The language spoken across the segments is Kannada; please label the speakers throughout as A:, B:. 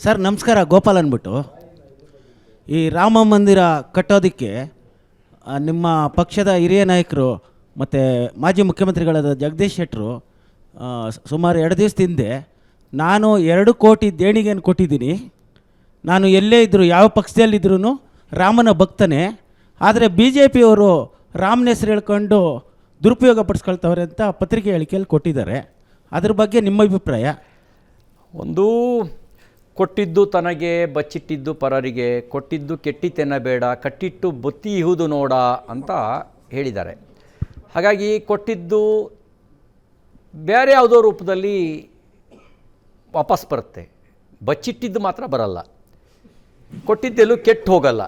A: ಸರ್ ನಮಸ್ಕಾರ, ಗೋಪಾಲ್ ಅಂದ್ಬಿಟ್ಟು. ಈ ರಾಮ ಮಂದಿರ ಕಟ್ಟೋದಕ್ಕೆ ನಿಮ್ಮ ಪಕ್ಷದ ಹಿರಿಯ ನಾಯಕರು ಮತ್ತು ಮಾಜಿ ಮುಖ್ಯಮಂತ್ರಿಗಳಾದ ಜಗದೀಶ್ ಶೆಟ್ಟರು ಸುಮಾರು 2 ದಿವಸದ ಹಿಂದೆ ನಾನು 2 ಕೋಟಿ ದೇಣಿಗೆಯನ್ನು ಕೊಟ್ಟಿದ್ದೀನಿ, ನಾನು ಎಲ್ಲೇ ಇದ್ದರೂ ಯಾವ ಪಕ್ಷದಲ್ಲಿದ್ದರೂ ರಾಮನ ಭಕ್ತನೇ, ಆದರೆ ಬಿ ಜೆ ಪಿಯವರು ರಾಮನ ಹೆಸರು ಹೇಳ್ಕೊಂಡು ದುರುಪಯೋಗ ಪಡಿಸ್ಕೊಳ್ತವ್ರೆ ಅಂತ ಪತ್ರಿಕೆ ಹೇಳಿಕೆಯಲ್ಲಿ ಕೊಟ್ಟಿದ್ದಾರೆ. ಅದ್ರ ಬಗ್ಗೆ ನಿಮ್ಮ ಅಭಿಪ್ರಾಯ?
B: ಒಂದು, ಕೊಟ್ಟಿದ್ದು ತನಗೆ ಬಚ್ಚಿಟ್ಟಿದ್ದು ಪರರಿಗೆ, ಕೊಟ್ಟಿದ್ದು ಕೆಟ್ಟಿತೆನ್ನಬೇಡ, ಕಟ್ಟಿಟ್ಟು ಬೊತ್ತಿ ಇಹುದು ನೋಡ ಅಂತ ಹೇಳಿದ್ದಾರೆ. ಹಾಗಾಗಿ ಕೊಟ್ಟಿದ್ದು ಬೇರೆ ಯಾವುದೋ ರೂಪದಲ್ಲಿ ವಾಪಸ್ ಬರುತ್ತೆ, ಬಚ್ಚಿಟ್ಟಿದ್ದು ಮಾತ್ರ ಬರಲ್ಲ, ಕೊಟ್ಟಿದ್ದೆಲ್ಲೂ ಕೆಟ್ಟು ಹೋಗಲ್ಲ.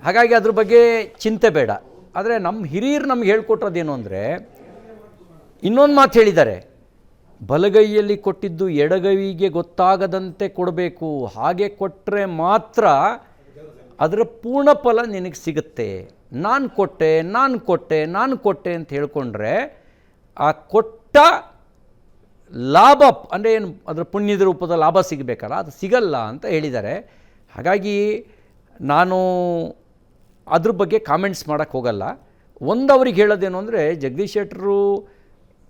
B: ಹಾಗಾಗಿ ಅದ್ರ ಬಗ್ಗೆ ಚಿಂತೆ ಬೇಡ. ಆದರೆ ನಮ್ಮ ಹಿರಿಯರು ನಮ್ಗೆ ಹೇಳ್ಕೊಟ್ರೋದೇನು ಅಂದರೆ, ಇನ್ನೊಂದು ಮಾತು ಹೇಳಿದ್ದಾರೆ, ಬಲಗೈಯಲ್ಲಿ ಕೊಟ್ಟಿದ್ದು ಎಡಗೈಗೆ ಗೊತ್ತಾಗದಂತೆ ಕೊಡಬೇಕು, ಹಾಗೆ ಕೊಟ್ಟರೆ ಮಾತ್ರ ಅದರ ಪೂರ್ಣ ಫಲ ನಿನಗೆ ಸಿಗುತ್ತೆ. ನಾನು ಕೊಟ್ಟೆ ಅಂತ ಹೇಳ್ಕೊಂಡ್ರೆ ಆ ಕೊಟ್ಟ ಲಾಭ ಅಂದರೆ ಏನು, ಅದರ ಪುಣ್ಯದ ರೂಪದ ಲಾಭ ಸಿಗಬೇಕಲ್ಲ, ಅದು ಸಿಗಲ್ಲ ಅಂತ ಹೇಳಿದ್ದಾರೆ. ಹಾಗಾಗಿ ನಾನು ಅದ್ರ ಬಗ್ಗೆ ಕಾಮೆಂಟ್ಸ್ ಮಾಡೋಕ್ಕೆ ಹೋಗಲ್ಲ. ಅವ್ರಿಗೆ ಹೇಳೋದೇನು ಅಂದರೆ, ಜಗದೀಶ್ ಶೆಟ್ಟರು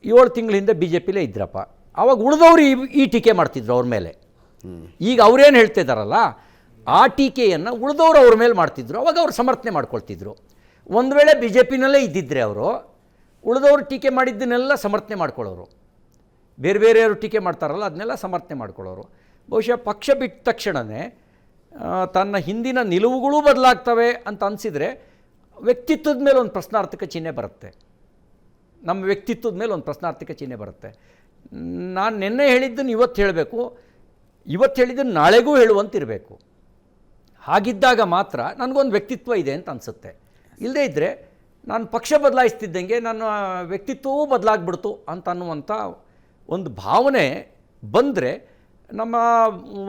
B: 7 ತಿಂಗಳ ಹಿಂದೆ ಬಿ ಜೆ ಪಿಲೇ ಇದ್ರಪ್ಪ, ಆವಾಗ ಉಳಿದವರು ಈ ಟೀಕೆ ಮಾಡ್ತಿದ್ರು ಅವ್ರ ಮೇಲೆ. ಈಗ ಅವ್ರೇನು ಹೇಳ್ತಿದ್ದಾರಲ್ಲ ಆ ಟೀಕೆಯನ್ನು ಉಳಿದವರು ಅವ್ರ ಮೇಲೆ ಮಾಡ್ತಿದ್ರು, ಅವಾಗ ಅವ್ರು ಸಮರ್ಥನೆ ಮಾಡ್ಕೊಳ್ತಿದ್ರು. ಒಂದು ವೇಳೆ ಬಿ ಜೆ ಪಿನಲ್ಲೇ ಇದ್ದಿದ್ರೆ ಅವರು ಉಳಿದವರು ಟೀಕೆ ಮಾಡಿದ್ದನ್ನೆಲ್ಲ ಸಮರ್ಥನೆ ಮಾಡ್ಕೊಳ್ಳೋರು, ಬೇರೆಯವರು ಟೀಕೆ ಮಾಡ್ತಾರಲ್ಲ ಅದನ್ನೆಲ್ಲ ಸಮರ್ಥನೆ ಮಾಡ್ಕೊಳ್ಳೋರು. ಬಹುಶಃ ಪಕ್ಷ ಬಿಟ್ಟ ತಕ್ಷಣವೇ ತನ್ನ ಹಿಂದಿನ ನಿಲುವುಗಳೂ ಬದಲಾಗ್ತವೆ ಅಂತ ಅನಿಸಿದರೆ ವ್ಯಕ್ತಿತ್ವದ ಮೇಲೆ ಒಂದು ಪ್ರಶ್ನಾರ್ಥಕ ಚಿಹ್ನೆ ಬರುತ್ತೆ. ನಮ್ಮ ವ್ಯಕ್ತಿತ್ವದ ಮೇಲೆ ಒಂದು ಪ್ರಶ್ನಾರ್ಥಕ ಚಿಹ್ನೆ ಬರುತ್ತೆ. ನಾನು ನಿನ್ನೆ ಹೇಳಿದ್ದನ್ನು ಇವತ್ತು ಹೇಳಬೇಕು, ಇವತ್ತು ಹೇಳಿದ್ದನ್ನು ನಾಳೆಗೂ ಹೇಳುವಂತಿರಬೇಕು. ಹಾಗಿದ್ದಾಗ ಮಾತ್ರ ನನಗೊಂದು ವ್ಯಕ್ತಿತ್ವ ಇದೆ ಅಂತ ಅನಿಸುತ್ತೆ. ಇಲ್ಲದೇ ಇದ್ದರೆ ನಾನು ಪಕ್ಷ ಬದಲಾಯಿಸ್ತಿದ್ದಂಗೆ ನನ್ನ ವ್ಯಕ್ತಿತ್ವವೂ ಬದಲಾಗ್ಬಿಡ್ತು ಅಂತ ಅನ್ನುವಂಥ ಒಂದು ಭಾವನೆ ಬಂದರೆ ನಮ್ಮ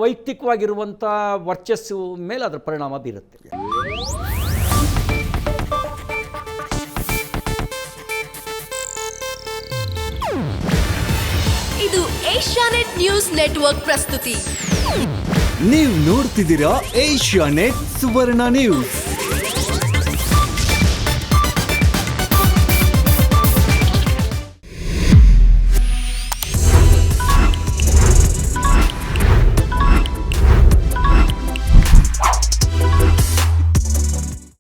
B: ವೈಯಕ್ತಿಕವಾಗಿರುವಂಥ ವರ್ಚಸ್ಸು ಮೇಲೆ ಅದರ ಪರಿಣಾಮ ಬೀರುತ್ತೆ.
C: ಇದು ಏಷ್ಯಾನೆಟ್ ನ್ಯೂಸ್ ನೆಟ್ವರ್ಕ್ ಪ್ರಸ್ತುತಿ.
D: ನೀವು ನೋಡ್ತಿದ್ದೀರಾ ಏಷ್ಯಾನೆಟ್ ಸುವರ್ಣ ನ್ಯೂಸ್.